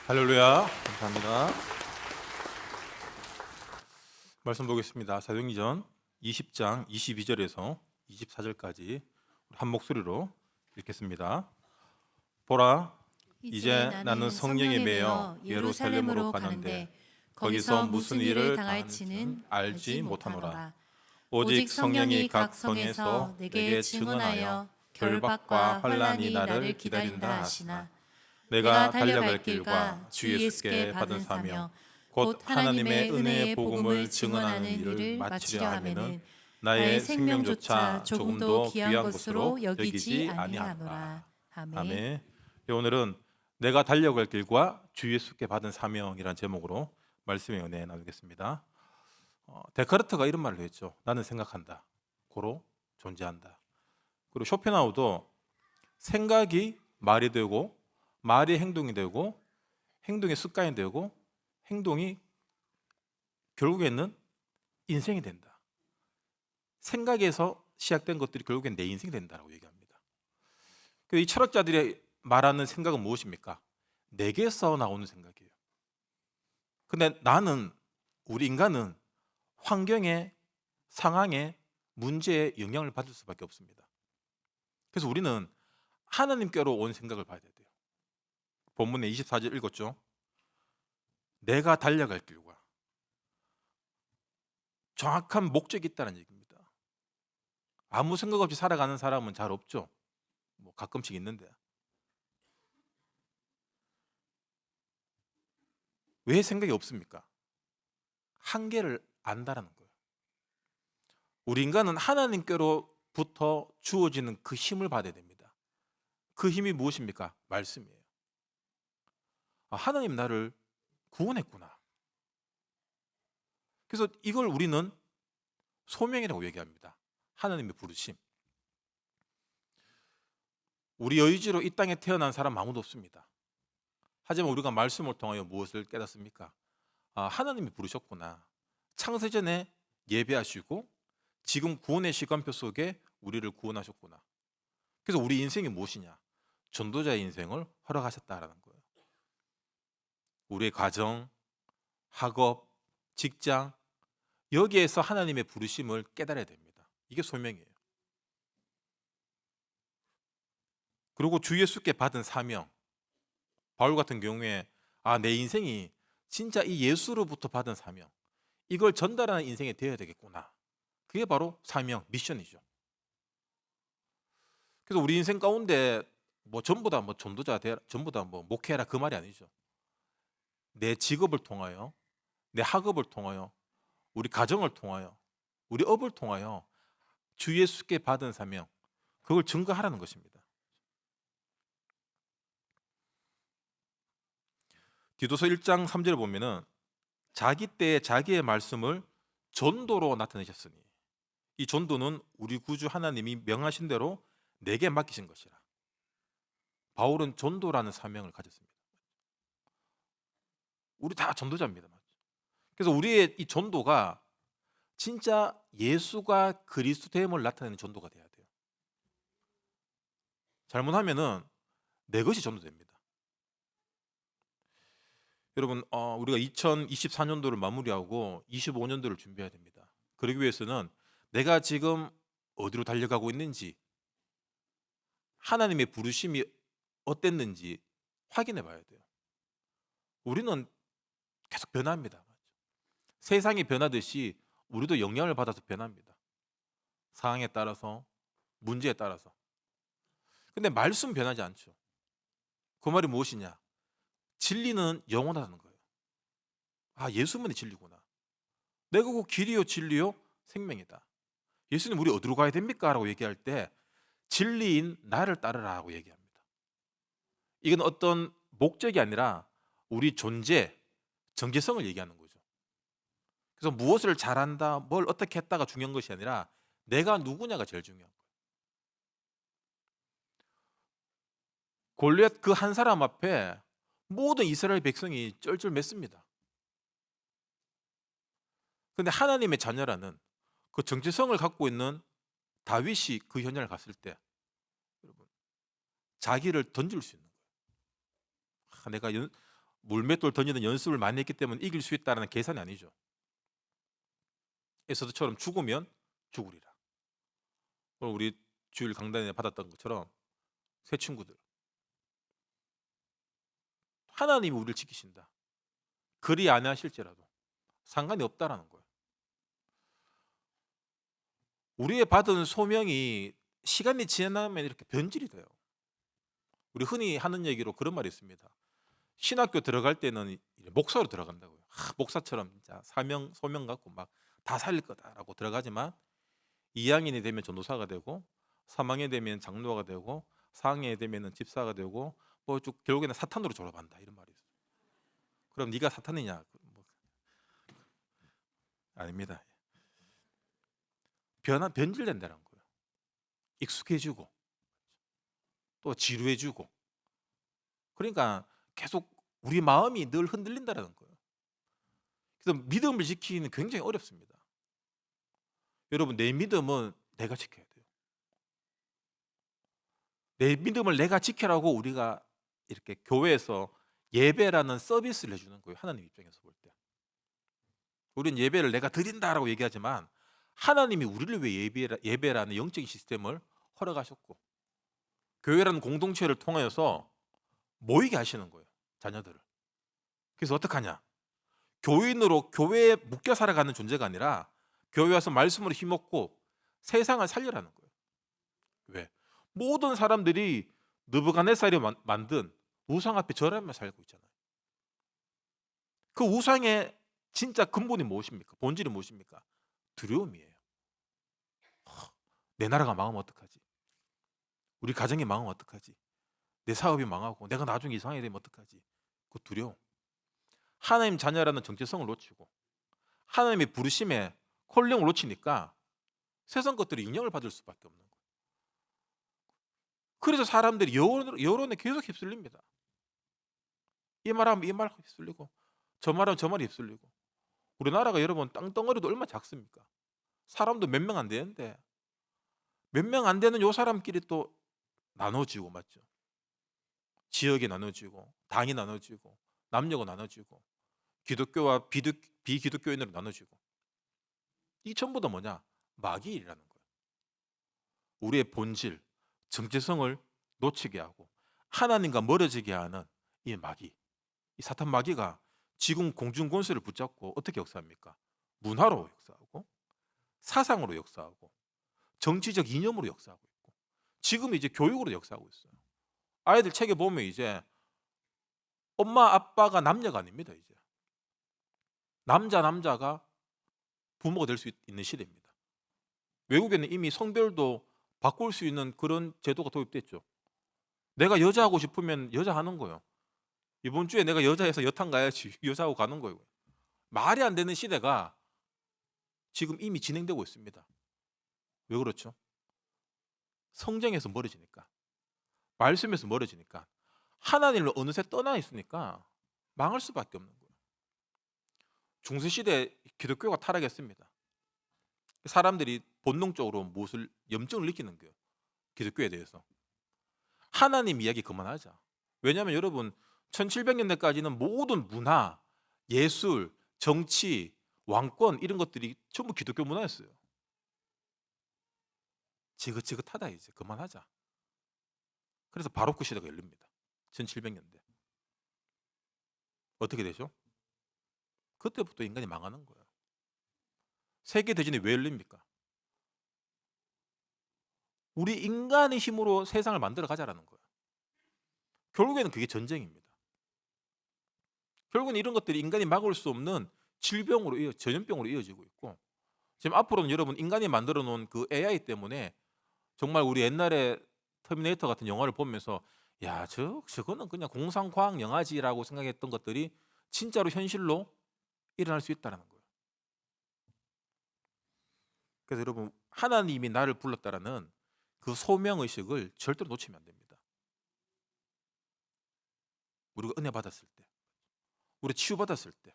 할렐루야. 감사합니다. 말씀 보겠습니다. 사도행전 20장 22절에서 24절까지 한 목소리로 읽겠습니다. 보라, 이제 나는 성령에 매여 예루살렘으로 가는데 거기서 무슨 일을 당할지는 알지 못하노라. 오직 성령이 각 성에서 내게 증언하여 결박과 환난이 나를 기다린다 하시나 내가 달려갈 길과 주 예수께 받은 사명 곧 하나님의 은혜의 복음을 증언하는 일을 마치려 하면은 나의 생명조차 조금도 귀한 것으로 여기지 아니하노라. 아멘. 오늘은 내가 달려갈 길과 주 예수께 받은 사명이라는 제목으로 말씀의 은혜 나누겠습니다. 데카르트가 이런 말을 했죠. 나는 생각한다. 고로 존재한다. 그리고 쇼펜하우도 생각이 말이 되고 말이 행동이 되고 행동이 습관이 되고 행동이 결국에는 인생이 된다. 생각에서 시작된 것들이 결국엔 내 인생이 된다고 얘기합니다. 이 철학자들이 말하는 생각은 무엇입니까? 내게서 나오는 생각이에요. 근데 우리 인간은 환경에, 상황에, 문제에 영향을 받을 수밖에 없습니다. 그래서 우리는 하나님께로 온 생각을 봐야 돼요. 본문에 24절 읽었죠? 내가 달려갈 길과 정확한 목적이 있다는 얘기입니다. 아무 생각 없이 살아가는 사람은 잘 없죠. 가끔씩 있는데. 왜 생각이 없습니까? 한계를 안다라는 거예요. 우리 인간은 하나님께로부터 주어지는 그 힘을 받아야 됩니다. 그 힘이 무엇입니까? 말씀이에요. 하나님 나를 구원했구나. 그래서 이걸 우리는 소명이라고 얘기합니다. 하나님의 부르심. 우리 의지로 이 땅에 태어난 사람 아무도 없습니다. 하지만 우리가 말씀을 통하여 무엇을 깨닫습니까? 하나님이 부르셨구나. 창세전에 예배하시고 지금 구원의 시간표 속에 우리를 구원하셨구나. 그래서 우리 인생이 무엇이냐? 전도자의 인생을 허락하셨다라는 거예요. 우리의 가정, 학업, 직장 여기에서 하나님의 부르심을 깨달아야 됩니다. 이게 소명이에요. 그리고 주 예수께 받은 사명. 바울 같은 경우에 내 인생이 진짜 이 예수로부터 받은 사명, 이걸 전달하는 인생이 되어야 되겠구나. 그게 바로 사명, 미션이죠. 그래서 우리 인생 가운데 전부 다 전도자 되라, 전부 다 목회해라 그 말이 아니죠. 내 직업을 통하여, 내 학업을 통하여, 우리 가정을 통하여, 우리 업을 통하여 주 예수께 받은 사명, 그걸 증거하라는 것입니다. 디도서 1장 3절에 보면은 자기 때에 자기의 말씀을 전도로 나타내셨으니 이 전도는 우리 구주 하나님이 명하신 대로 내게 맡기신 것이라. 바울은 전도라는 사명을 가졌습니다. 우리 다 전도자입니다. 그래서 우리의 이 전도가 진짜 예수가 그리스도됨을 나타내는 전도가 돼야 돼요. 잘못하면은 내 것이 전도됩니다. 여러분, 우리가 2024년도를 마무리하고 25년도를 준비해야 됩니다. 그러기 위해서는 내가 지금 어디로 달려가고 있는지, 하나님의 부르심이 어땠는지 확인해 봐야 돼요. 우리는 계속 변합니다. 세상이 변하듯이 우리도 영향을 받아서 변합니다. 상황에 따라서, 문제에 따라서. 근데 말씀 변하지 않죠. 그 말이 무엇이냐? 진리는 영원하다는 거예요. 예수만이 진리구나. 내가 그 길이요 진리요 생명이다. 예수님 우리 어디로 가야 됩니까? 라고 얘기할 때 진리인 나를 따르라고 얘기합니다. 이건 어떤 목적이 아니라 우리 존재, 정체성을 얘기하는 거죠. 그래서 무엇을 잘한다, 뭘 어떻게 했다가 중요한 것이 아니라 내가 누구냐가 제일 중요한 거예요. 골리앗 그 한 사람 앞에 모든 이스라엘 백성이 쩔쩔 맸습니다. 그런데 하나님의 자녀라는 그 정체성을 갖고 있는 다윗이 그 현장을 갔을 때 여러분 자기를 던질 수 있는 거예요. 내가 물맷돌 던지는 연습을 많이 했기 때문에 이길 수 있다는 계산이 아니죠. 에서드처럼 죽으면 죽으리라. 오늘 우리 주일 강단에 받았던 것처럼 새 친구들, 하나님이 우리를 지키신다. 그리 아니하실지라도 상관이 없다라는 거예요. 우리의 받은 소명이 시간이 지나면 이렇게 변질이 돼요. 우리 흔히 하는 얘기로 그런 말이 있습니다. 신학교 들어갈 때는 목사로 들어간다고요. 목사처럼 진짜 사명 소명 갖고 막 다 살릴 거다라고 들어가지만 2학년이 되면 전도사가 되고 3학년이 되면 장로가 되고 4학년이 되면 집사가 되고 뭐 쭉 결국에는 사탄으로 졸업한다 이런 말이 있어요. 그럼 네가 사탄이냐? 뭐. 아닙니다. 변질된다는 거예요. 익숙해지고 또 지루해지고, 그러니까 계속 우리 마음이 늘 흔들린다는 거예요. 그래서 믿음을 지키기는 굉장히 어렵습니다. 여러분, 내 믿음은 내가 지켜야 돼요. 내 믿음을 내가 지키라고 우리가 이렇게 교회에서 예배라는 서비스를 해주는 거예요. 하나님 입장에서 볼 때. 우리는 예배를 내가 드린다라고 얘기하지만 하나님이 우리를 위해 예배라는 영적인 시스템을 허락하셨고 교회라는 공동체를 통하여서 모이게 하시는 거예요. 자녀들을. 그래서 어떡하냐? 교인으로 교회에 묶여 살아가는 존재가 아니라 교회 와서 말씀으로 힘없고 세상을 살려라는 거예요. 왜? 모든 사람들이 느부갓네살이 만든 우상 앞에 절하며 살고 있잖아요. 그 우상의 진짜 근본이 무엇입니까? 본질이 무엇입니까? 두려움이에요. 내 나라가 망하면 어떡하지? 우리 가정이 망하면 어떡하지? 내 사업이 망하고 내가 나중에 이상하게 되면 어떡하지? 그 두려움. 하나님 자녀라는 정체성을 놓치고 하나님의 부르심에 콜링을 놓치니까 세상 것들이 영향을 받을 수밖에 없는 거예요. 그래서 사람들이 여론에 계속 휩쓸립니다. 이 말하면 이 말 휩쓸리고 저 말하면 저 말이 휩쓸리고. 우리나라가 여러분 땅덩어리도 얼마나 작습니까? 사람도 몇 명 안 되는데 몇 명 안 되는 요 사람끼리 또 나눠지고, 맞죠? 지역이 나눠지고 당이 나눠지고 남녀가 나눠지고 기독교와 비기독교인으로 나눠지고. 이 전부 다 뭐냐? 마귀의 일이라는 거예요. 우리의 본질, 정체성을 놓치게 하고 하나님과 멀어지게 하는 이 마귀, 이 사탄 마귀가 지금 공중 권세를 붙잡고 어떻게 역사합니까? 문화로 역사하고 사상으로 역사하고 정치적 이념으로 역사하고 있고 지금 이제 교육으로 역사하고 있어요. 아이들 책에 보면 이제 엄마 아빠가 남녀가 아닙니다. 이제 남자가 부모가 될 수 있는 시대입니다. 외국에는 이미 성별도 바꿀 수 있는 그런 제도가 도입됐죠. 내가 여자하고 싶으면 여자 하는 거예요. 이번 주에 내가 여자해서 여탕 가야지 여자하고 가는 거예요. 말이 안 되는 시대가 지금 이미 진행되고 있습니다. 왜 그렇죠? 성경에서 멀어지니까, 말씀에서 멀어지니까, 하나님을 어느새 떠나 있으니까 망할 수밖에 없는 거예요. 중세시대 기독교가 타락했습니다. 사람들이 본능적으로 무엇을 염증을 느끼는 거예요. 기독교에 대해서. 하나님 이야기 그만하자. 왜냐하면 여러분 1700년대까지는 모든 문화, 예술, 정치, 왕권 이런 것들이 전부 기독교 문화였어요. 지긋지긋하다 이제 그만하자. 그래서 바로크 시대가 열립니다. 1700년대. 어떻게 되죠? 그때부터 인간이 망하는 거예요. 세계대전이 왜 열립니까? 우리 인간의 힘으로 세상을 만들어 가자라는 거예요. 결국에는 그게 전쟁입니다. 결국은 이런 것들이 인간이 막을 수 없는 질병으로 전염병으로 이어지고 있고, 지금 앞으로는 여러분 인간이 만들어 놓은 그 AI 때문에 정말 우리 옛날에 터미네이터 같은 영화를 보면서 야, 저거는 그냥 공상과학 영화지라고 생각했던 것들이 진짜로 현실로 일어날 수 있다는 거예요. 그래서 여러분 하나님이 나를 불렀다라는 그 소명의식을 절대로 놓치면 안 됩니다. 우리가 은혜 받았을 때, 우리 치유받았을 때,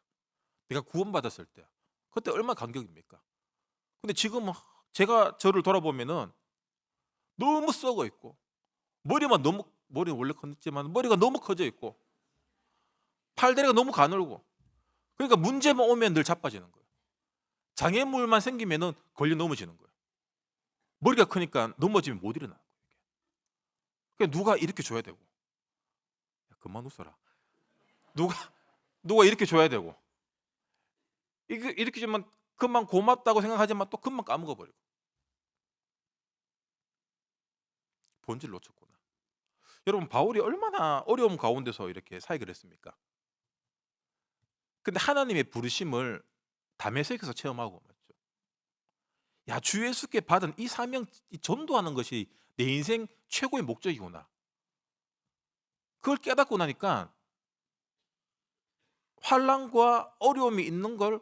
내가 구원받았을 때 그때 얼마나 감격입니까? 근데 지금 제가 저를 돌아보면은 너무 썩어 있고 머리 원래 컸지만 머리가 너무 커져 있고 팔다리가 너무 가늘고. 그러니까 문제만 오면 늘 자빠지는 거예요. 장애물만 생기면은 걸려 넘어지는 거예요. 머리가 크니까 넘어지면 못 일어나는 거예요. 그러니까 누가 이렇게 줘야 되고. 야, 그만 웃어라. 누가 누가 이렇게 줘야 되고. 이렇게 주면 금방 고맙다고 생각하지만 또 금방 까먹어 버리고. 본질 놓쳤구나. 여러분, 바울이 얼마나 어려움 가운데서 이렇게 사역을 했습니까? 근데 하나님의 부르심을 다메섹에서 체험하고 맞죠. 야, 주 예수께 받은 이 사명, 이 전도하는 것이 내 인생 최고의 목적이구나. 그걸 깨닫고 나니까 환난과 어려움이 있는 걸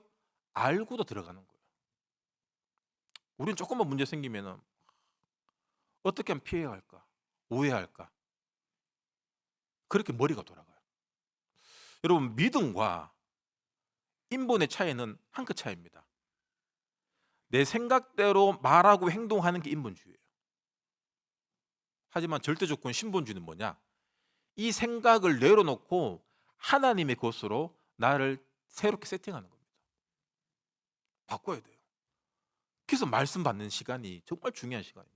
알고도 들어가는 거예요. 우리는 조금만 문제 생기면은 어떻게 하면 피해야 할까? 우회할까? 그렇게 머리가 돌아가요. 여러분, 믿음과 인본의 차이는 한 끗 차이입니다. 내 생각대로 말하고 행동하는 게 인본주의예요. 하지만 절대 조건 신본주의는 뭐냐? 이 생각을 내려놓고 하나님의 것으로 나를 새롭게 세팅하는 겁니다. 바꿔야 돼요. 그래서 말씀 받는 시간이 정말 중요한 시간입니다.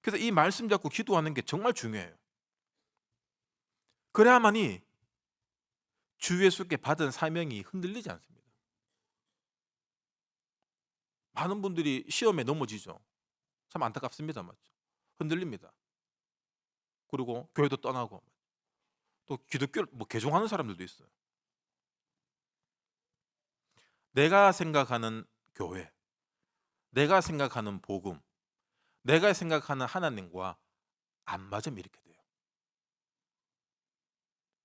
그래서 이 말씀 잡고 기도하는 게 정말 중요해요. 그래야만이 주 예수께 받은 사명이 흔들리지 않습니다. 많은 분들이 시험에 넘어지죠. 참 안타깝습니다. 맞죠? 흔들립니다. 그리고 교회도 떠나고 또 기독교를 개종하는 사람들도 있어요. 내가 생각하는 교회, 내가 생각하는 복음, 내가 생각하는 하나님과 안 맞으면 이렇게 돼요.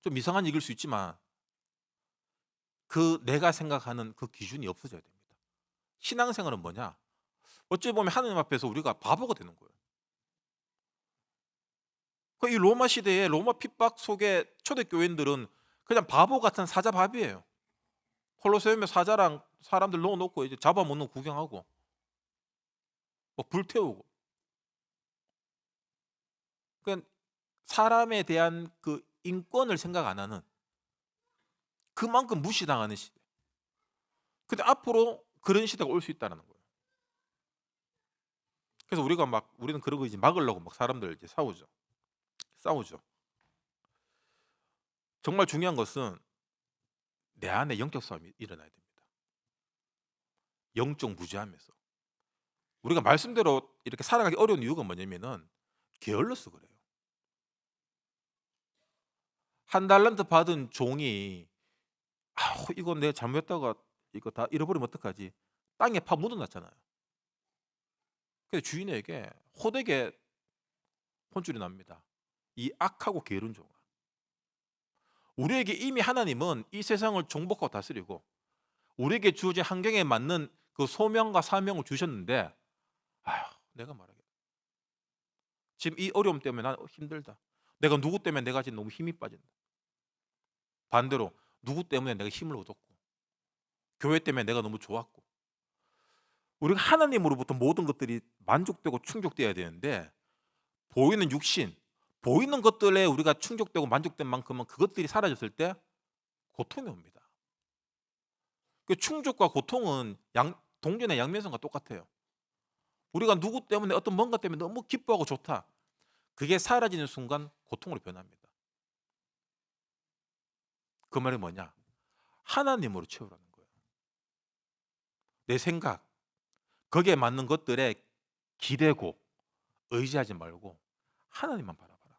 좀 이상한 얘기일 수 있지만 그 내가 생각하는 그 기준이 없어져야 됩니다. 신앙생활은 뭐냐? 어찌 보면 하나님 앞에서 우리가 바보가 되는 거예요. 이 로마 시대에 로마 핍박 속에 초대교인들은 그냥 바보 같은 사자밥이에요. 콜로세움에 사자랑 사람들 넣어놓고 이제 잡아먹는 거 구경하고 불태우고. 그러니까 사람에 대한 그 인권을 생각 안 하는, 그만큼 무시당하는 시대. 근데 앞으로 그런 시대가 올 수 있다는 거예요. 그래서 우리는 그런 거 이제 막으려고 막 사람들 이제 싸우죠. 정말 중요한 것은 내 안에 영적 싸움이 일어나야 됩니다. 영적 무지하면서 우리가 말씀대로 이렇게 살아가기 어려운 이유가 뭐냐면은 게을러서 그래요. 한 달란트 받은 종이 이건 내가 잘못했다가 이거 다 잃어버리면 어떡하지? 땅에 파 묻어놨잖아요. 그래서 주인에게 호되게 혼쭐이 납니다. 이 악하고 게으른 종아. 우리에게 이미 하나님은 이 세상을 정복하고 다스리고 우리에게 주어진 환경에 맞는 그 소명과 사명을 주셨는데 내가 말하겠다. 지금 이 어려움 때문에 난 힘들다. 내가 누구 때문에 내가 지금 너무 힘이 빠진다. 반대로 누구 때문에 내가 힘을 얻었고 교회 때문에 내가 너무 좋았고. 우리가 하나님으로부터 모든 것들이 만족되고 충족돼야 되는데 보이는 육신, 보이는 것들에 우리가 충족되고 만족된 만큼은 그것들이 사라졌을 때 고통이 옵니다. 그 충족과 고통은 동전의 양면성과 똑같아요. 우리가 누구 때문에 어떤 뭔가 때문에 너무 기뻐하고 좋다. 그게 사라지는 순간 고통으로 변합니다. 그 말이 뭐냐? 하나님으로 채우라는 거예요. 내 생각, 거기에 맞는 것들에 기대고 의지하지 말고 하나님만 바라봐라.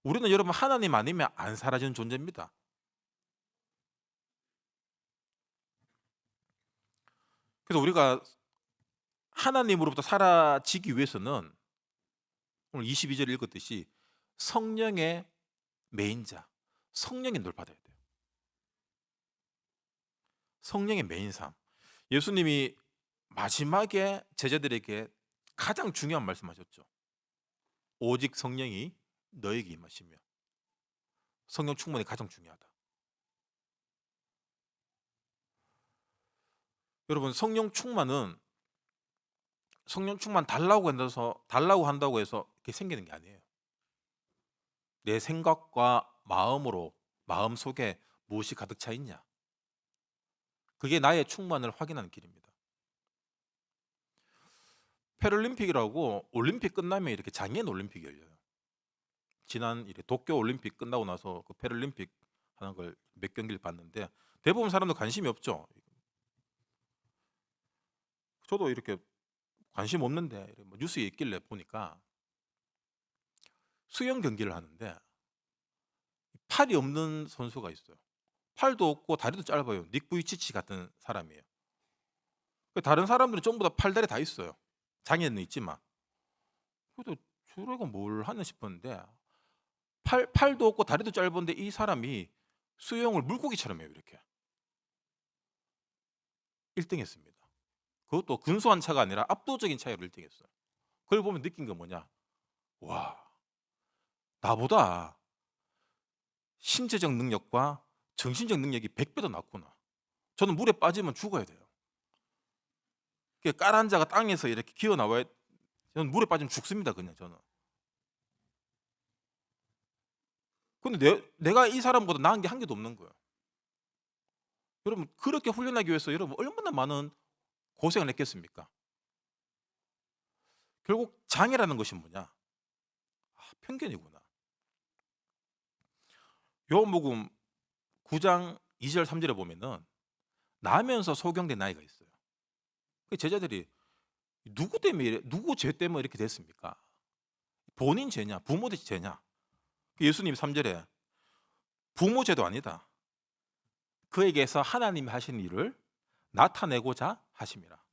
우리는 여러분 하나님 아니면 안 사라지는 존재입니다. 그래서 우리가 하나님으로부터 사라지기 위해서는 오늘 22절 읽었듯이 성령의 메인자, 성령의 널 받아야 돼요. 성령의 메인 삶. 예수님이 마지막에 제자들에게 가장 중요한 말씀하셨죠. 오직 성령이 너에게 임하시며. 성령 충만이 가장 중요하다. 여러분, 성령 충만 달라고 한다고 해서 이렇게 생기는 게 아니에요. 내 생각과 마음으로 마음속에 무엇이 가득 차 있냐? 그게 나의 충만을 확인하는 길입니다. 패럴림픽이라고 올림픽 끝나면 이렇게 장애인 올림픽이 열려요. 지난 도쿄 올림픽 끝나고 나서 그 패럴림픽 하는 걸 몇 경기를 봤는데 대부분 사람들 관심이 없죠. 저도 이렇게 관심 없는데 뭐 뉴스에 있길래 보니까 수영 경기를 하는데 팔이 없는 선수가 있어요. 팔도 없고 다리도 짧아요. 닉 부이치치 같은 사람이에요. 다른 사람들은 전부 다 팔다리 다 있어요. 장애는 있지만. 그래도 저래가 뭘 하나 싶었는데 팔도 없고 다리도 짧은데 이 사람이 수영을 물고기처럼 해요. 이렇게 1등 했습니다. 그것도 근소한 차가 아니라 압도적인 차이로 1등 했어요. 그걸 보면 느낀 게 뭐냐? 와, 나보다 신체적 능력과 정신적 능력이 100배 더 낫구나. 저는 물에 빠지면 죽어야 돼요. 깔아앉아가 땅에서 이렇게 기어 나와야, 저는 물에 빠지면 죽습니다. 그냥 저는. 근데 내가 이 사람보다 나은 게 한 개도 없는 거예요. 여러분, 그렇게 훈련하기 위해서 여러분 얼마나 많은 고생을 했겠습니까? 결국 장애라는 것이 뭐냐? 편견이구나. 요한복음 9장 2절 3절에 보면은 나면서 소경된 나이가 있어요. 그 제자들이 누구 때문에 누구 죄 때문에 이렇게 됐습니까? 본인 죄냐, 부모 죄냐? 예수님 3절에 부모 죄도 아니다. 그에게서 하나님이 하신 일을 나타내고자 하심이라.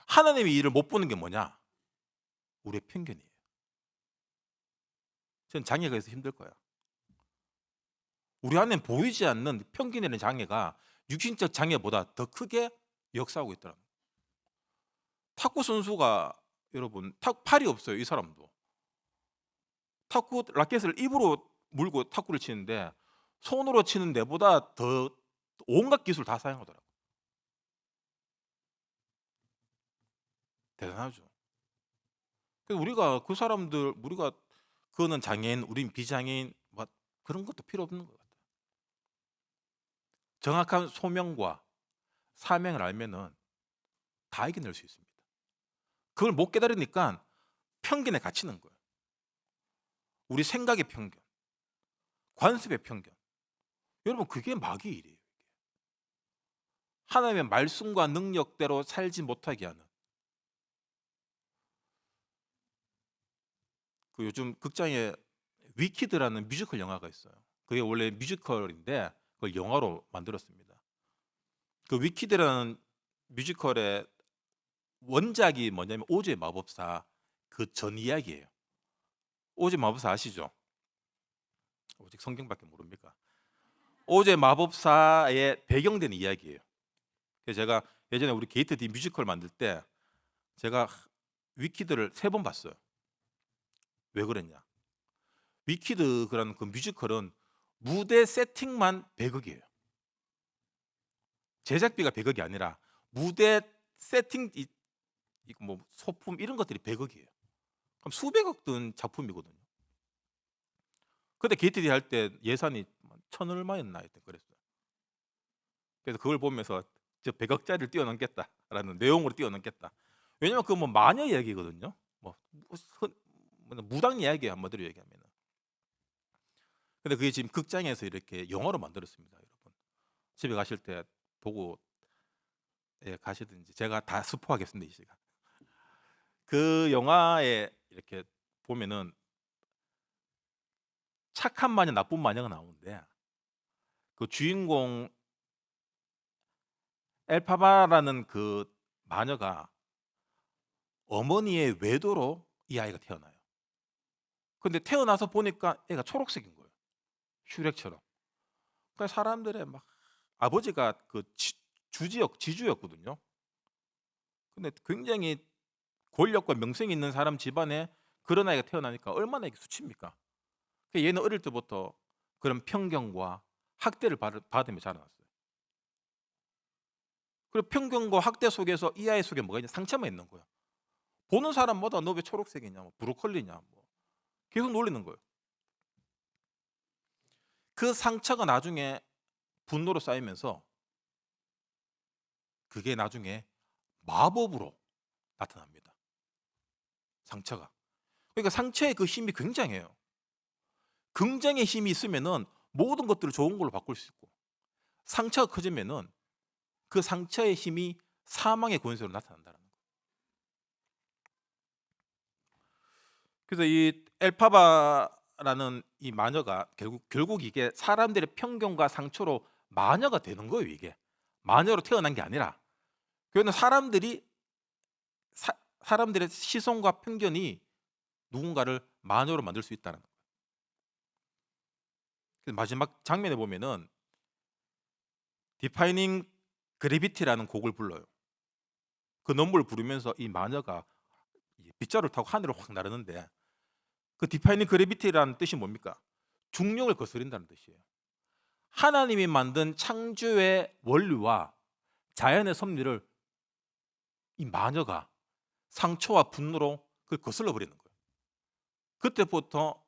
하나님의 일을 못 보는 게 뭐냐? 우리의 편견이에요. 저는 장애가 있어서 힘들 거야. 우리 안에 보이지 않는 편견이라는 장애가 육신적 장애보다 더 크게 역사하고 있더라고요. 탁구 선수가 여러분 팔이 없어요. 이 사람도 탁구 라켓을 입으로 물고 탁구를 치는데 손으로 치는 데보다 더 온갖 기술 다 사용하더라고요. 대단하죠. 그래서 우리가 그 사람들, 우리가 그거는 장애인, 우린 비장애인, 뭐 그런 것도 필요 없는 것 같아요. 정확한 소명과 사명을 알면은 다 이겨낼 수 있습니다. 그걸 못 깨달으니까 편견에 갇히는 거예요. 우리 생각의 편견, 관습의 편견. 여러분, 그게 마귀의 일이에요. 하나님의 말씀과 능력대로 살지 못하게 하는. 그 요즘 극장에 위키드라는 뮤지컬 영화가 있어요. 그게 원래 뮤지컬인데 그걸 영화로 만들었습니다. 그 위키드라는 뮤지컬의 원작이 뭐냐면 오즈의 마법사 그 전 이야기예요. 오즈의 마법사 아시죠? 오직 성경밖에 모릅니까? 오즈의 마법사의 배경된 이야기예요. 그래서 제가 예전에 우리 게이트 D 뮤지컬 만들 때 제가 위키드를 3번 봤어요. 왜 그랬냐? 위키드라는 그 뮤지컬은 무대 세팅만 100억이에요. 제작비가 100억이 아니라 무대 세팅, 뭐 소품 이런 것들이 100억이에요. 그럼 수백억 든 작품이거든요. 근데 게이트 D 할 때 예산이 1,000 얼마였나 하여튼 그랬어요. 그래서 그걸 보면서 저 100억짜리를 뛰어넘겠다라는 내용으로 뛰어넘겠다. 왜냐면 그 뭐 마녀 이야기거든요. 뭐 무당 이야기예요, 한마디로 얘기하면. 근데 그게 지금 극장에서 이렇게 영화로 만들었습니다, 여러분. 집에 가실 때 보고 가시든지. 제가 다 스포하겠습니다, 이 시간. 그 영화에 이렇게 보면은 착한 마녀, 나쁜 마녀가 나오는데 그 주인공 엘파바라는 그 마녀가 어머니의 외도로 이 아이가 태어나요. 근데 태어나서 보니까 애가 초록색인 거예요. 슈렉처럼. 그러니까 사람들의 막 아버지가 그 지주였거든요. 근데 굉장히 권력과 명성이 있는 사람 집안에 그런 아이가 태어나니까 얼마나 이게 수치입니까? 그러니까 얘는 어릴 때부터 그런 편견과 학대를 받으며 자라났어요. 그리고 편견과 학대 속에서 이 아이 속에 뭐가 있냐? 상처만 있는 거예요. 보는 사람마다 너 왜 초록색이냐, 뭐 브로콜리냐, 뭐 계속 놀리는 거예요. 그 상처가 나중에 분노로 쌓이면서 그게 나중에 마법으로 나타납니다. 상처가. 그러니까 상처의 그 힘이 굉장해요. 긍정의 힘이 있으면은 모든 것들을 좋은 걸로 바꿀 수 있고, 상처가 커지면은 그 상처의 힘이 사망의 권세로 나타난다는 거예요. 그래서 이 엘파바라는 이 마녀가 결국 이게 사람들의 편견과 상처로 마녀가 되는 거예요. 이게 마녀로 태어난 게 아니라, 그거는 사람들의 시선과 편견이 누군가를 마녀로 만들 수 있다는 거예요. 그래서 마지막 장면에 보면은 디파이닝 그래비티라는 곡을 불러요. 그 넘버를 부르면서 이 마녀가 빗자루를 타고 하늘을 확 나르는데, 그 디파이닝 그래비티라는 뜻이 뭡니까? 중력을 거스른다는 뜻이에요. 하나님이 만든 창조의 원리와 자연의 섭리를 이 마녀가 상처와 분노로 그걸 거슬러 버리는 거예요. 그때부터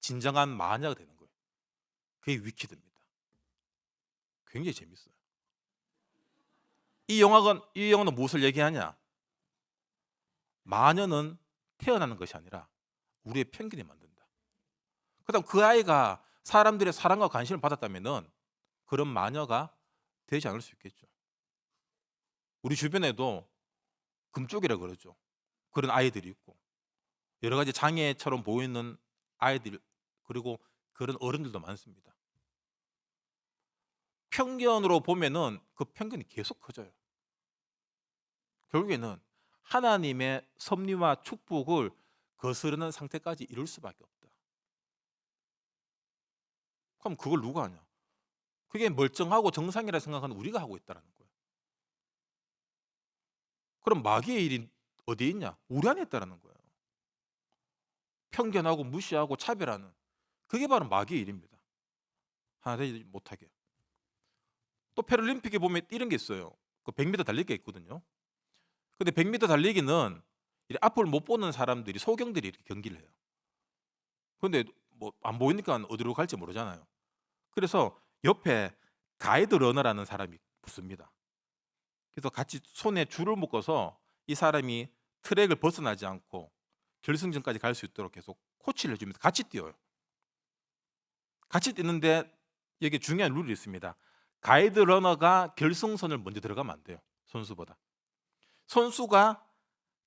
진정한 마녀가 되는 거예요. 그게 위키드입니다. 굉장히 재밌어요. 이 영화는 무엇을 얘기하냐? 마녀는 태어나는 것이 아니라 우리의 편견이 만든다. 그다음 그 아이가 사람들의 사랑과 관심을 받았다면은 그런 마녀가 되지 않을 수 있겠죠. 우리 주변에도 금쪽이라 그러죠. 그런 아이들이 있고, 여러 가지 장애처럼 보이는 아이들, 그리고 그런 어른들도 많습니다. 편견으로 보면은 그 편견이 계속 커져요. 결국에는 하나님의 섭리와 축복을 거스르는 상태까지 이룰 수밖에 없다. 그럼 그걸 누가 하냐? 그게 멀쩡하고 정상이라 생각하는 우리가 하고 있다는 거예요. 그럼 마귀의 일이 어디에 있냐? 우리 안에 있다는 거예요. 편견하고 무시하고 차별하는, 그게 바로 마귀의 일입니다. 하나 되지 못하게. 또 패럴림픽에 보면 이런 게 있어요. 그 100m 달리기가 있거든요. 근데 100m 달리기는 앞을 못 보는 사람들이, 소경들이 이렇게 경기를 해요. 근데 뭐 안 보이니까 어디로 갈지 모르잖아요. 그래서 옆에 가이드 러너라는 사람이 붙습니다. 그래서 같이 손에 줄을 묶어서 이 사람이 트랙을 벗어나지 않고 결승전까지 갈 수 있도록 계속 코치를 해주면서 같이 뛰어요. 같이 뛰는데 여기 중요한 룰이 있습니다. 가이드 러너가 결승선을 먼저 들어가면 안 돼요. 선수보다. 선수가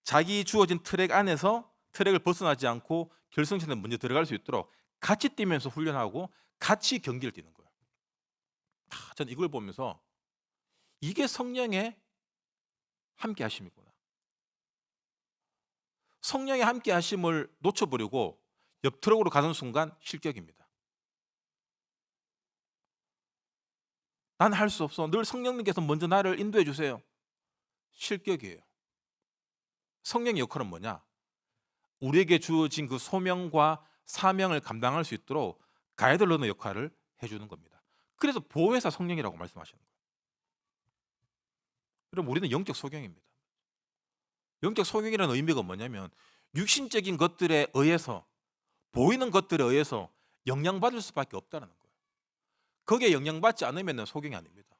자기 주어진 트랙 안에서 트랙을 벗어나지 않고 결승선에 먼저 들어갈 수 있도록 같이 뛰면서 훈련하고 같이 경기를 뛰는 거예요. 저는 이걸 보면서 이게 성령의 함께 하심이구나. 성령의 함께 하심을 놓쳐버리고 옆 트럭으로 가는 순간 실격입니다. 난 할 수 없어. 늘 성령님께서 먼저 나를 인도해 주세요. 실격이에요. 성령의 역할은 뭐냐? 우리에게 주어진 그 소명과 사명을 감당할 수 있도록 가이드러너 역할을 해주는 겁니다. 그래서 보혜사 성령이라고 말씀하시는 거예요. 그럼 우리는 영적 소경입니다. 영적 소경이라는 의미가 뭐냐면 육신적인 것들에 의해서, 보이는 것들에 의해서 영향받을 수밖에 없다는 거예요. 거기에 영향받지 않으면 소경이 아닙니다.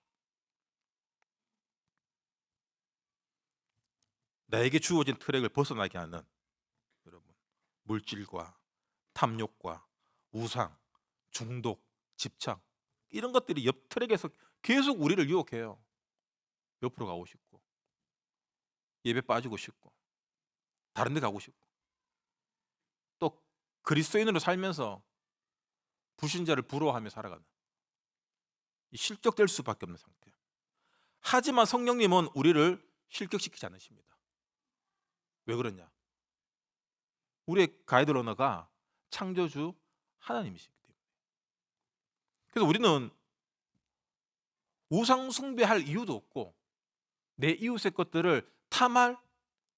나에게 주어진 트랙을 벗어나게 하는, 여러분, 물질과 탐욕과 우상, 중독, 집착, 이런 것들이 옆 트랙에서 계속 우리를 유혹해요. 옆으로 가고 싶고, 예배 빠지고 싶고, 다른 데 가고 싶고, 또 그리스도인으로 살면서 불신자를 부러워하며 살아가는, 실격될 수밖에 없는 상태예요. 하지만 성령님은 우리를 실격시키지 않으십니다. 왜 그러냐? 우리의 가이드러너가 창조주 하나님이시기 때문에. 그래서 우리는 우상 숭배할 이유도 없고 내 이웃의 것들을 탐할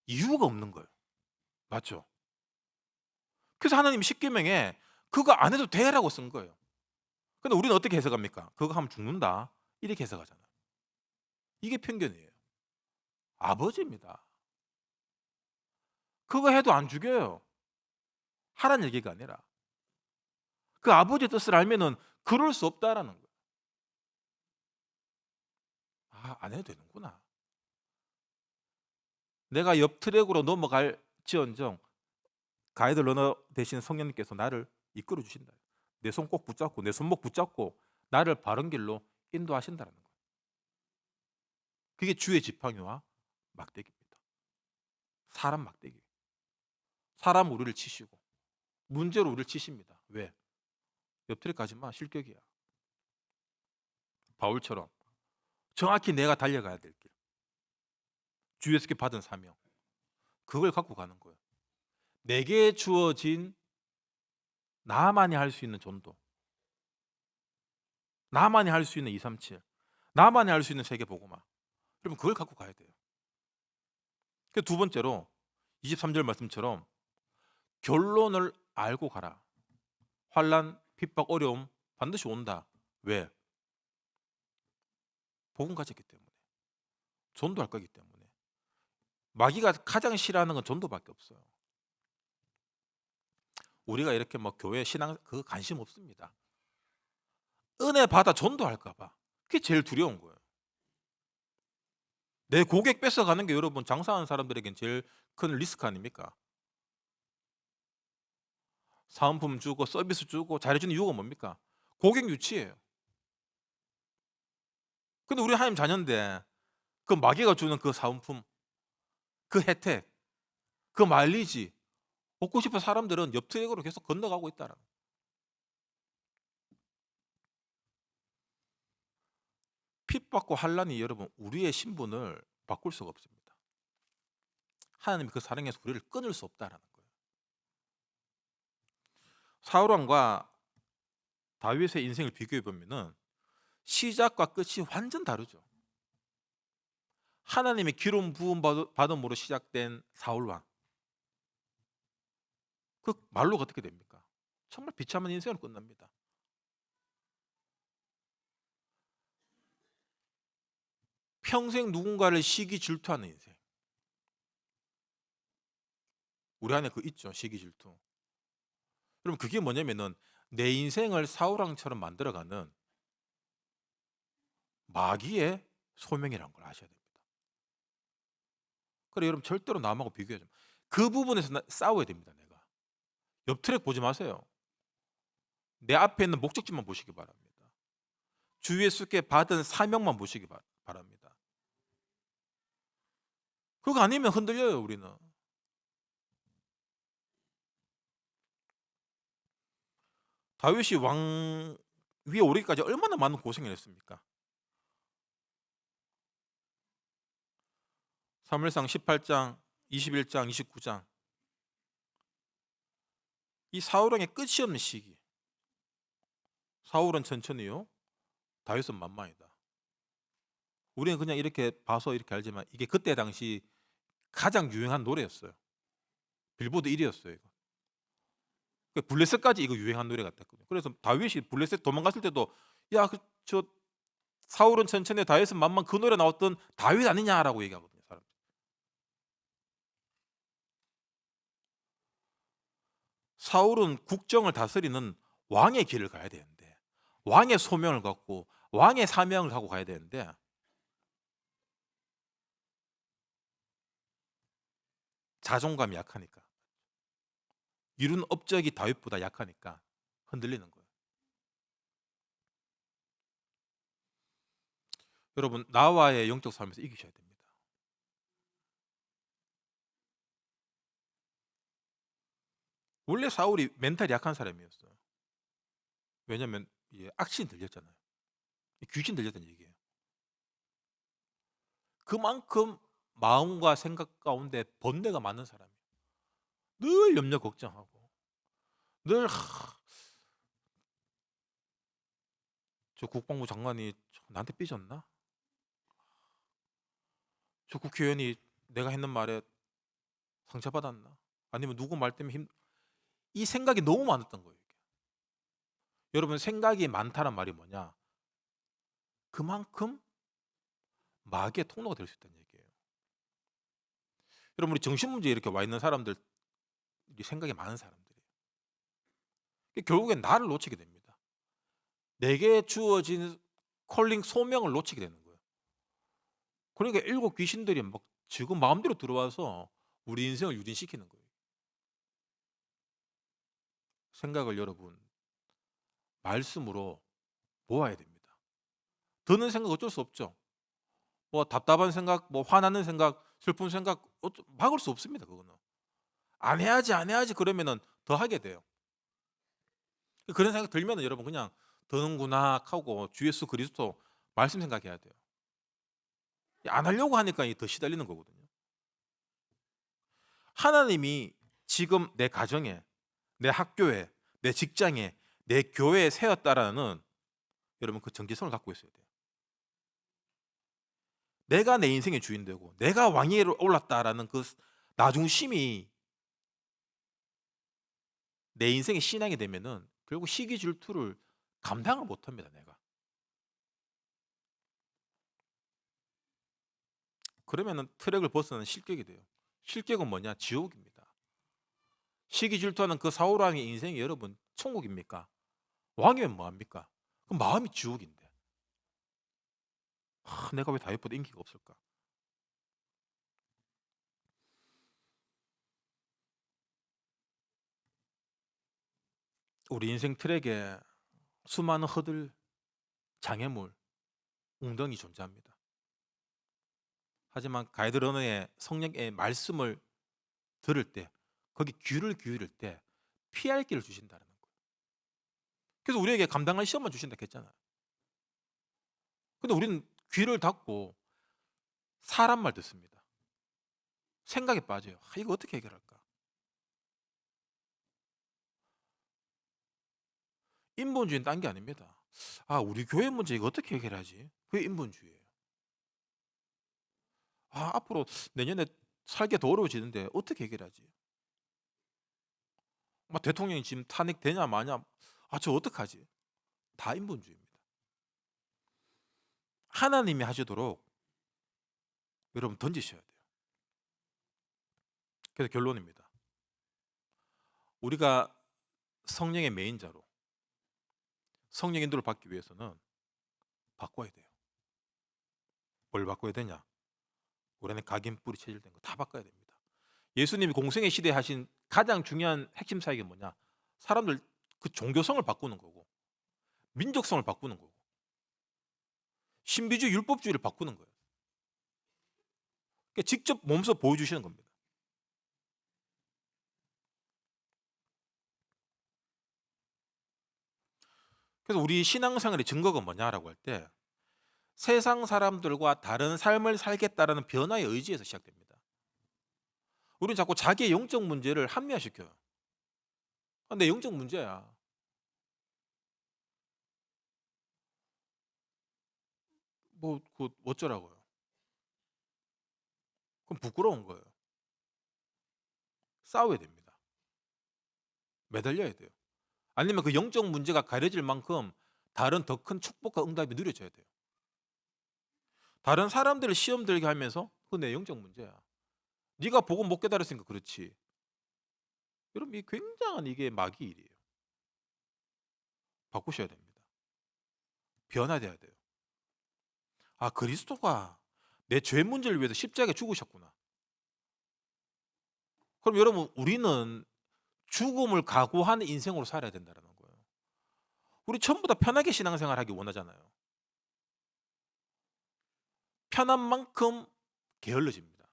이유가 없는 거예요. 맞죠? 그래서 하나님 십계명에 그거 안 해도 돼라고 쓴 거예요. 근데 우리는 어떻게 해석합니까? 그거 하면 죽는다, 이렇게 해석하잖아요. 이게 편견이에요. 아버지입니다. 그거 해도 안 죽여요. 하라는 얘기가 아니라 그 아버지의 뜻을 알면은 그럴 수 없다라는 거예요. 아, 안 해도 되는구나. 내가 옆 트랙으로 넘어갈지언정 가이드 러너 대신 성령님께서 나를 이끌어 주신다. 내 손 꼭 붙잡고 내 손목 붙잡고 나를 바른 길로 인도하신다는 거예요. 그게 주의 지팡이와 막대기입니다. 사람 막대기. 사람 우리를 치시고 문제로 우리를 치십니다. 왜? 옆 트랙 가지 마. 실격이야. 바울처럼 정확히 내가 달려가야 될 길. 주에서 받은 사명. 그걸 갖고 가는 거예요. 내게 주어진 나만이 할 수 있는 전도. 나만이 할 수 있는 237. 나만이 할 수 있는 세계복음화. 여러분 그걸 갖고 가야 돼요. 그 두 번째로 23절 말씀처럼 결론을 알고 가라. 환난, 핍박, 어려움 반드시 온다. 왜? 복음 가졌기 때문에. 전도할 거기 때문에. 마귀가 가장 싫어하는 건 전도밖에 없어요. 우리가 이렇게 뭐 교회 신앙 그거 관심 없습니다. 은혜 받아 전도할까 봐. 그게 제일 두려운 거예요. 내 고객 뺏어가는 게 여러분 장사하는 사람들에겐 제일 큰 리스크 아닙니까? 사은품 주고 서비스 주고 잘해주는 이유가 뭡니까? 고객 유치예요. 근데 우리 하나님 자녀인데 그 마귀가 주는 그 사은품, 그 혜택, 그 마일리지 얻고 싶은 사람들은 옆 트랙으로 계속 건너가고 있다는 거예요. 핍박과 환난이 여러분 우리의 신분을 바꿀 수가 없습니다. 하나님이 그 사랑에서 우리를 끊을 수 없다라는 거예요. 사울왕과 다윗의 인생을 비교해 보면은 시작과 끝이 완전 다르죠. 하나님의 기름 부음 받음으로 시작된 사울왕. 그 말로가 어떻게 됩니까? 정말 비참한 인생으로 끝납니다. 평생 누군가를 시기 질투하는 인생. 우리 안에 그 있죠. 시기 질투. 여러분 그게 뭐냐면은 내 인생을 사울왕처럼 만들어가는 마귀의 소명이라는 걸 아셔야 됩니다. 그래 여러분 절대로 남하고 비교하지 마. 그 부분에서 싸워야 됩니다. 내가 옆 트랙 보지 마세요. 내 앞에 있는 목적지만 보시기 바랍니다. 주 예수께 받은 사명만 보시기 바랍니다. 그거 아니면 흔들려요 우리는. 다윗이 왕 위에 오르기까지 얼마나 많은 고생을 했습니까? 사무엘상 18장, 21장, 29장 이 사울왕의 끝이 없는 시기. 사울은 천천히요, 다윗은 만만이다. 우리는 그냥 이렇게 봐서 이렇게 알지만 이게 그때 당시 가장 유행한 노래였어요. 빌보드 1위였어요. 이거. 블레셋까지 이거 유행한 노래 같았거든요. 그래서 다윗이 블레셋 도망갔을 때도 야, 저 사울은 천천히 다윗은 만만 그 노래 나왔던 다윗 아니냐라고 얘기하거든요. 사람. 사울은 국정을 다스리는 왕의 길을 가야 되는데 왕의 소명을 갖고 왕의 사명을 갖고 가야 되는데 자존감이 약하니까 이룬 업적이 다윗보다 약하니까 흔들리는 거예요. 여러분 나와의 영적 삶에서 이기셔야 됩니다. 원래 사울이 멘탈이 약한 사람이었어요. 왜냐하면 악신 들렸잖아요. 귀신 들렸다는 얘기예요. 그만큼 마음과 생각 가운데 번뇌가 많은 사람이에요. 늘 염려 걱정하고 늘 저 국방부 장관이 나한테 삐졌나? 저 국회의원이 내가 했는 말에 상처받았나? 아니면 누구 말 때문에 이 생각이 너무 많았던 거예요. 이게. 여러분 생각이 많다란 말이 뭐냐? 그만큼 마귀의 통로가 될 수 있다는 얘기예요. 여러분 우리 정신문제에 이렇게 와 있는 사람들 생각이 많은 사람들이에요. 결국엔 나를 놓치게 됩니다. 내게 주어진 콜링 소명을 놓치게 되는 거예요. 그러니까 일곱 귀신들이 막 지금 마음대로 들어와서 우리 인생을 유린시키는 거예요. 생각을 여러분 말씀으로 모아야 됩니다. 드는 생각 어쩔 수 없죠. 뭐 답답한 생각, 뭐 화나는 생각, 슬픈 생각 막을 수 없습니다. 그거는 안 해야지, 안 해야지 그러면은 더 하게 돼요. 그런 생각 들면은 여러분 그냥 드는구나 하고 주 예수 그리스도 말씀 생각해야 돼요. 안 하려고 하니까 더 시달리는 거거든요. 하나님이 지금 내 가정에, 내 학교에, 내 직장에, 내 교회에 세웠다라는 여러분 그 정체성을 갖고 있어야 돼요. 내가 내 인생의 주인 되고 내가 왕위에 올랐다라는 그 나중심이 내 인생의 신앙이 되면은 결국 시기 질투를 감당을 못 합니다, 내가. 그러면은 트랙을 벗어나는 실격이 돼요. 실격은 뭐냐? 지옥입니다. 시기 질투하는 그 사울 왕의 인생이 여러분 천국입니까? 왕이면 뭐 합니까? 그럼 마음이 지옥인데. 내가 왜 다윗보다 인기가 없을까? 우리 인생 트랙에 수많은 허들, 장애물, 웅덩이 존재합니다. 하지만 가이드러너의 성령의 말씀을 들을 때, 거기 귀를 기울일 때 피할 길을 주신다는 거예요. 그래서 우리에게 감당할 시험만 주신다 했잖아요. 근데 우리는 귀를 닫고 사람 말 듣습니다. 생각에 빠져요. 이거 어떻게 해결할까? 인본주의는 딴 게 아닙니다. 우리 교회 문제 이거 어떻게 해결하지? 그게 인본주의예요. 앞으로 내년에 살기 더 어려워지는데 어떻게 해결하지? 대통령이 지금 탄핵되냐 마냐, 저 어떡하지? 다 인본주의입니다. 하나님이 하시도록 여러분 던지셔야 돼요. 그래서 결론입니다. 우리가 성령의 메인자로 성령 인도를 받기 위해서는 바꿔야 돼요. 뭘 바꿔야 되냐? 우리는 각인 뿌리 체질된 거 다 바꿔야 됩니다. 예수님이 공생의 시대에 하신 가장 중요한 핵심 사역이 뭐냐? 사람들 그 종교성을 바꾸는 거고, 민족성을 바꾸는 거고, 신비주의 율법주의를 바꾸는 거예요. 그러니까 직접 몸소 보여주시는 겁니다. 그래서 우리 신앙생활의 증거가 뭐냐라고 할 때 세상 사람들과 다른 삶을 살겠다라는 변화의 의지에서 시작됩니다. 우리는 자꾸 자기의 영적 문제를 합리화시켜요. 내 영적 문제야. 어쩌라고요? 그럼 부끄러운 거예요. 싸워야 됩니다. 매달려야 돼요. 아니면 그 영적 문제가 가려질 만큼 다른 더 큰 축복과 응답이 누려져야 돼요. 다른 사람들을 시험 들게 하면서 그건 내 영적 문제야. 네가 복음 못 깨달았으니까 그렇지. 여러분 이 굉장한 이게 마귀 일이에요. 바꾸셔야 됩니다. 변화돼야 돼요. 그리스도가 내 죄 문제를 위해서 십자가에 죽으셨구나. 그럼 여러분 우리는 죽음을 각오하는 인생으로 살아야 된다는 거예요. 우리 전부 다 편하게 신앙생활하기 원하잖아요. 편한 만큼 게을러집니다.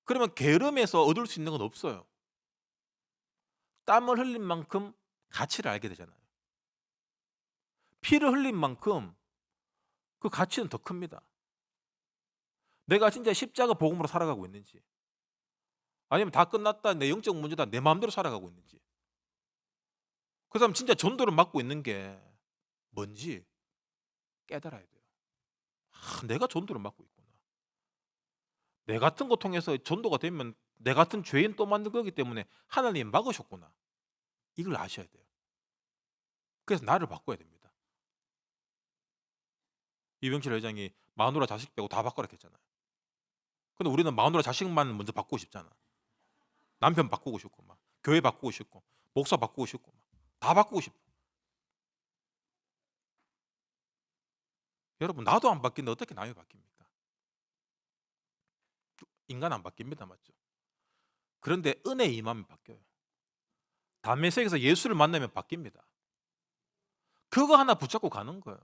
그러면 게으름에서 얻을 수 있는 건 없어요. 땀을 흘린 만큼 가치를 알게 되잖아요. 피를 흘린 만큼 그 가치는 더 큽니다. 내가 진짜 십자가 복음으로 살아가고 있는지, 아니면 다 끝났다, 내 영적 문제다, 내 마음대로 살아가고 있는지, 그 사람 진짜 전도를 맡고 있는 게 뭔지 깨달아야 돼요. 내가 전도를 맡고 있구나. 내 같은 거 통해서 전도가 되면 내 같은 죄인 또 만든 거기 때문에 하나님이 막으셨구나. 이걸 아셔야 돼요. 그래서 나를 바꿔야 됩니다. 이병철 회장이 마누라 자식 빼고 다 바꿔라 했잖아요. 근데 우리는 마누라 자식만 먼저 바꾸고 싶잖아. 남편 바꾸고 싶고 막 교회 바꾸고 싶고 목사 바꾸고 싶고 막 다 바꾸고 싶어. 여러분, 나도 안 바뀌는데 어떻게 남이 바뀝니까? 인간 안 바뀝니다. 맞죠? 그런데 은혜 임하면 바뀌어요. 담에색에서 예수를 만나면 바뀝니다. 그거 하나 붙잡고 가는 거예요.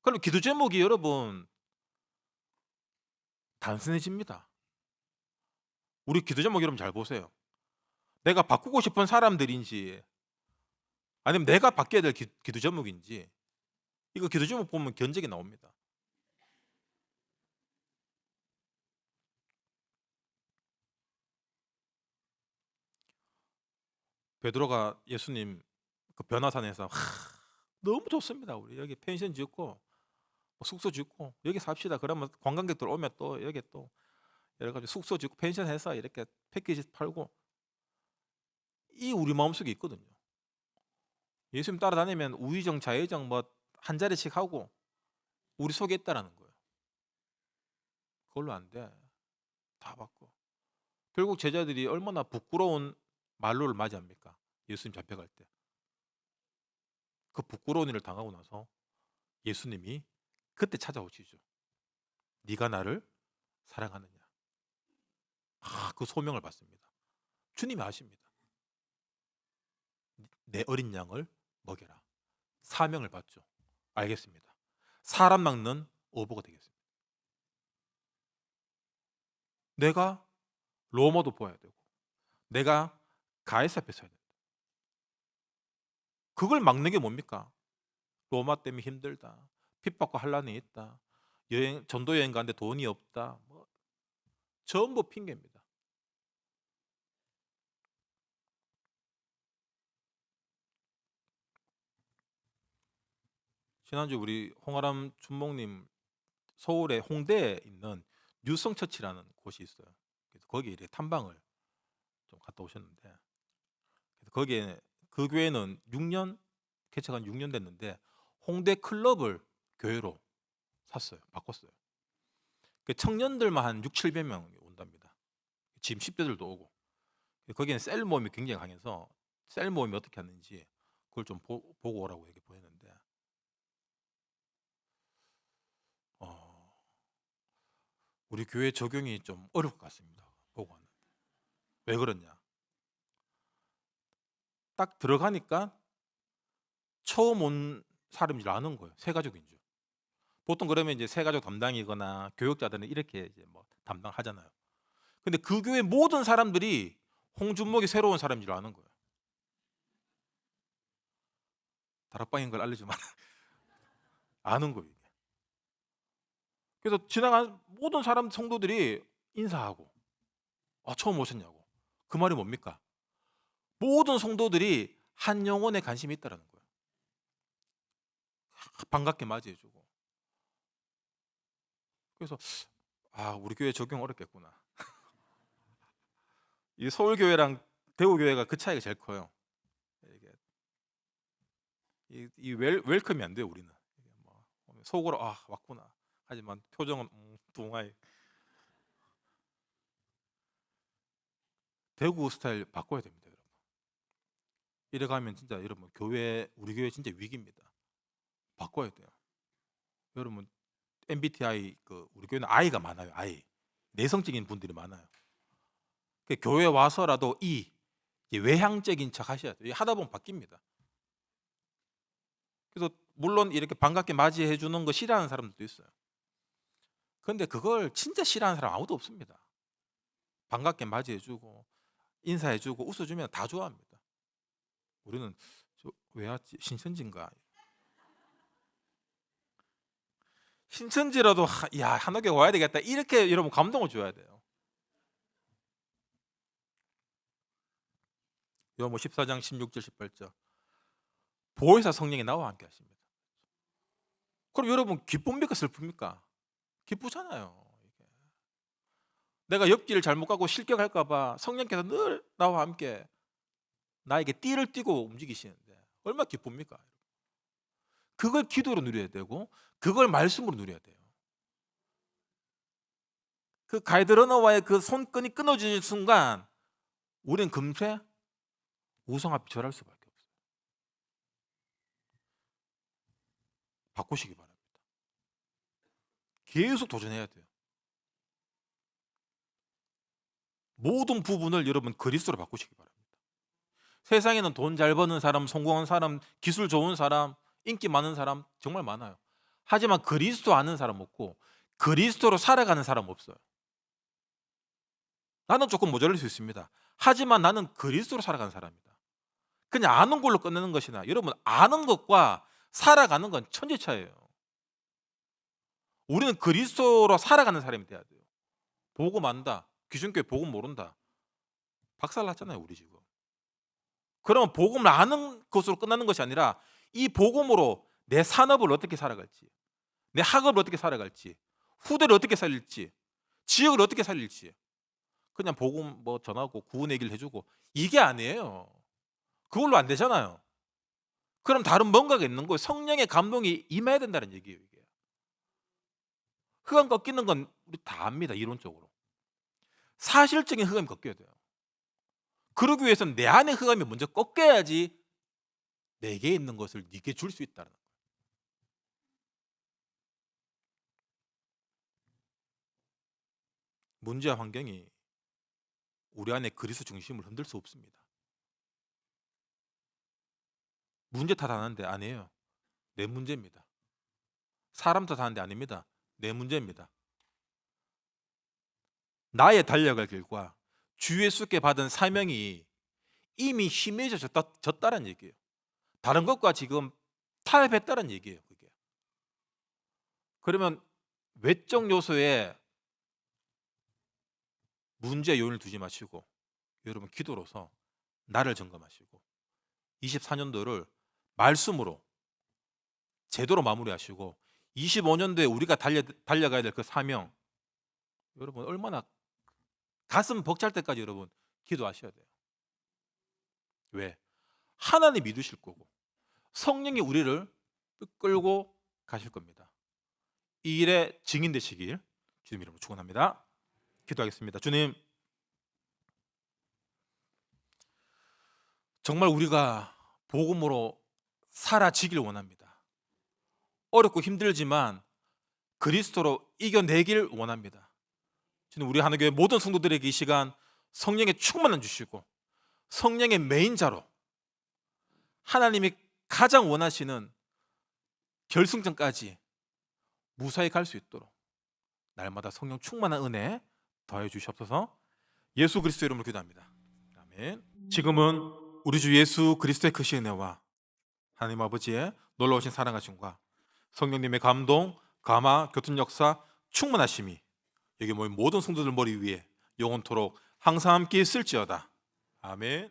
그럼 기도 제목이 여러분 단순해집니다. 우리 기도 제목 여러분 잘 보세요. 내가 바꾸고 싶은 사람들인지 아니면 내가 바뀌어야 될 기도 제목인지, 이거 기도 제목 보면 견적이 나옵니다. 베드로가 예수님 그 변화산에서 너무 좋습니다. 우리 여기 펜션 짓고 뭐 숙소 짓고 여기 삽시다. 그러면 관광객들 오면 또 여기 또 여러 가지 숙소 짓고 펜션 해서 이렇게 패키지 팔고, 이 우리 마음속에 있거든요. 예수님 따라다니면 우의정 좌의정 뭐 한 자리씩 하고 우리 속에 있다라는 거예요. 그걸로 안 돼. 다 바꿔. 결국 제자들이 얼마나 부끄러운 말로를 맞이합니까? 예수님 잡혀갈 때. 그 부끄러운 일을 당하고 나서 예수님이 그때 찾아오시죠. 네가 나를 사랑하느냐. 그 소명을 받습니다. 주님이 아십니다. 내 어린 양을 먹여라. 사명을 받죠. 알겠습니다. 사람 낚는 어부가 되겠습니다. 내가 로마도 보아야 되고 내가 가이사 앞에 서야 된다. 그걸 막는 게 뭡니까? 로마 때문에 힘들다, 핍박과 환란이 있다, 전도 여행 가는데 돈이 없다, 뭐 전부 핑계입니다. 지난주 우리 홍아람 춘목님 서울의 홍대에 있는 뉴성처치라는 곳이 있어요. 그래서 거기 이렇게 탐방을 좀 갔다 오셨는데, 그래서 거기에 그 교회는 6년 개척한 6년 됐는데 홍대 클럽을 교회로 샀어요. 바꿨어요. 그 청년들만 한 6, 700명이 온답니다. 지금 10대들도 오고. 거기는 셀 모임이 굉장히 강해서 셀 모임이 어떻게 하는지 그걸 좀 보고 오라고 얘기 보냈는데, 우리 교회 적용이 좀 어려울 것 같습니다. 보고 왔는데. 왜 그러냐? 딱 들어가니까 처음 온 사람인 줄 아는 거예요. 새 가족인 줄. 보통 그러면 이제 새 가족 담당이거나 교육자들은 이렇게 이제 뭐 담당하잖아요. 근데 그 교회 모든 사람들이 홍준목이 새로운 사람인 줄 아는 거예요. 다락방인 걸 알려주면 아는 거예요. 이게. 그래서 지나간 모든 사람 성도들이 인사하고 처음 오셨냐고. 그 말이 뭡니까? 모든 성도들이 한 영혼에 관심이 있다라는 거예요. 반갑게 맞이해주고. 그래서 우리 교회 적용 어렵겠구나. 이 서울교회랑 대구교회가 그 차이가 제일 커요. 이 웰컴이 안 돼요. 우리는 뭐 속으로 왔구나 하지만 표정은 뚱하게. 대구 스타일 바꿔야 됩니다, 여러분. 이래 가면 진짜 여러분 우리 교회 진짜 위기입니다. 바꿔야 돼요. 여러분 MBTI 우리 교회는 I가 많아요. I. 내성적인 분들이 많아요. 교회 와서라도 외향적인 척 하셔야 돼요. 하다 보면 바뀝니다. 그래서 물론 이렇게 반갑게 맞이해 주는 거 싫어하는 사람들도 있어요. 그런데 그걸 진짜 싫어하는 사람 아무도 없습니다. 반갑게 맞이해 주고 인사해 주고 웃어 주면 다 좋아합니다. 우리는 왜 왔지? 신천지인가? 신천지라도 한옥에 와야 되겠다 이렇게 여러분 감동을 줘야 돼요. 요한복음 14장 16절 18절 보혜사 성령이 나와 함께 하십니다. 그럼 여러분 기쁩니까 슬픕니까? 기쁘잖아요. 내가 옆길을 잘못 가고 실격할까 봐 성령께서 늘 나와 함께 나에게 띠를 띠고 움직이시는데 얼마나 기쁩니까? 그걸 기도로 누려야 되고 그걸 말씀으로 누려야 돼요. 그 가이드 러너와의 그 손끈이 끊어지는 순간 우리는 금세 우상 앞에 절할 수밖에 없어요. 바꾸시기 바랍니다. 계속 도전해야 돼요. 모든 부분을 여러분 그리스도로 바꾸시기 바랍니다. 세상에는 돈 잘 버는 사람, 성공한 사람, 기술 좋은 사람, 인기 많은 사람 정말 많아요. 하지만 그리스도 아는 사람 없고 그리스도로 살아가는 사람 없어요. 나는 조금 모자랄 수 있습니다. 하지만 나는 그리스도로 살아가는 사람이다. 그냥 아는 걸로 끝내는 것이나, 여러분 아는 것과 살아가는 건 천지차이예요. 우리는 그리스도로 살아가는 사람이 돼야 돼요. 복음 안다, 귀중교회 복음 모른다, 박살났잖아요 우리 지금. 그러면 복음을 아는 것으로 끝나는 것이 아니라 이 복음으로 내 산업을 어떻게 살아갈지, 내 학업을 어떻게 살아갈지, 후대를 어떻게 살릴지, 지역을 어떻게 살릴지, 그냥 복음 뭐 전하고 구원 얘기를 해주고 이게 아니에요. 그걸로 안 되잖아요. 그럼 다른 뭔가가 있는 거예요. 성령의 감동이 임해야 된다는 얘기예요. 이게 흑암 꺾이는 건 우리 다 압니다. 이론적으로. 사실적인 흑암이 꺾여야 돼요. 그러기 위해서는 내 안의 흑암이 먼저 꺾여야지 내게 있는 것을 네게 줄 수 있다는 거예요. 문제와 환경이 우리 안에 그리스도 중심을 흔들 수 없습니다. 문제 탓하는데 아니에요. 내 문제입니다. 사람 탓하는데 아닙니다. 내 문제입니다. 나의 달려갈 길과 주 예수께 받은 사명이 이미 희미해졌다는 얘기예요. 다른 것과 지금 타협했다는 얘기예요. 그게. 그러면 외적 요소에 문제 요인을 두지 마시고 여러분 기도로서 나를 점검하시고 24년도를 말씀으로 제대로 마무리하시고 25년도에 우리가 달려가야 될 그 사명, 여러분 얼마나 가슴 벅찰 때까지 여러분 기도하셔야 돼요. 왜? 하나님 믿으실 거고 성령이 우리를 끌고 가실 겁니다. 이 일에 증인 되시길 주님 이름으로 축원합니다. 기도하겠습니다. 주님, 정말 우리가 복음으로 사라지길 원합니다. 어렵고 힘들지만 그리스도로 이겨내길 원합니다. 주님, 우리 하나교회 모든 성도들에게 이 시간 성령의 충만함 주시고 성령의 메인자로 하나님이 가장 원하시는 결승전까지 무사히 갈 수 있도록 날마다 성령 충만한 은혜 더해 주시옵소서. 예수 그리스도 이름으로 기도합니다. 아멘. 지금은 우리 주 예수 그리스도의 크신 은혜와 하나님 아버지의 놀라우신 사랑하심과 성령님의 감동, 감화, 교통 역사, 충만하심이 여기 모인 모든 성도들 머리 위에 영원토록 항상 함께 있을지어다. 아멘.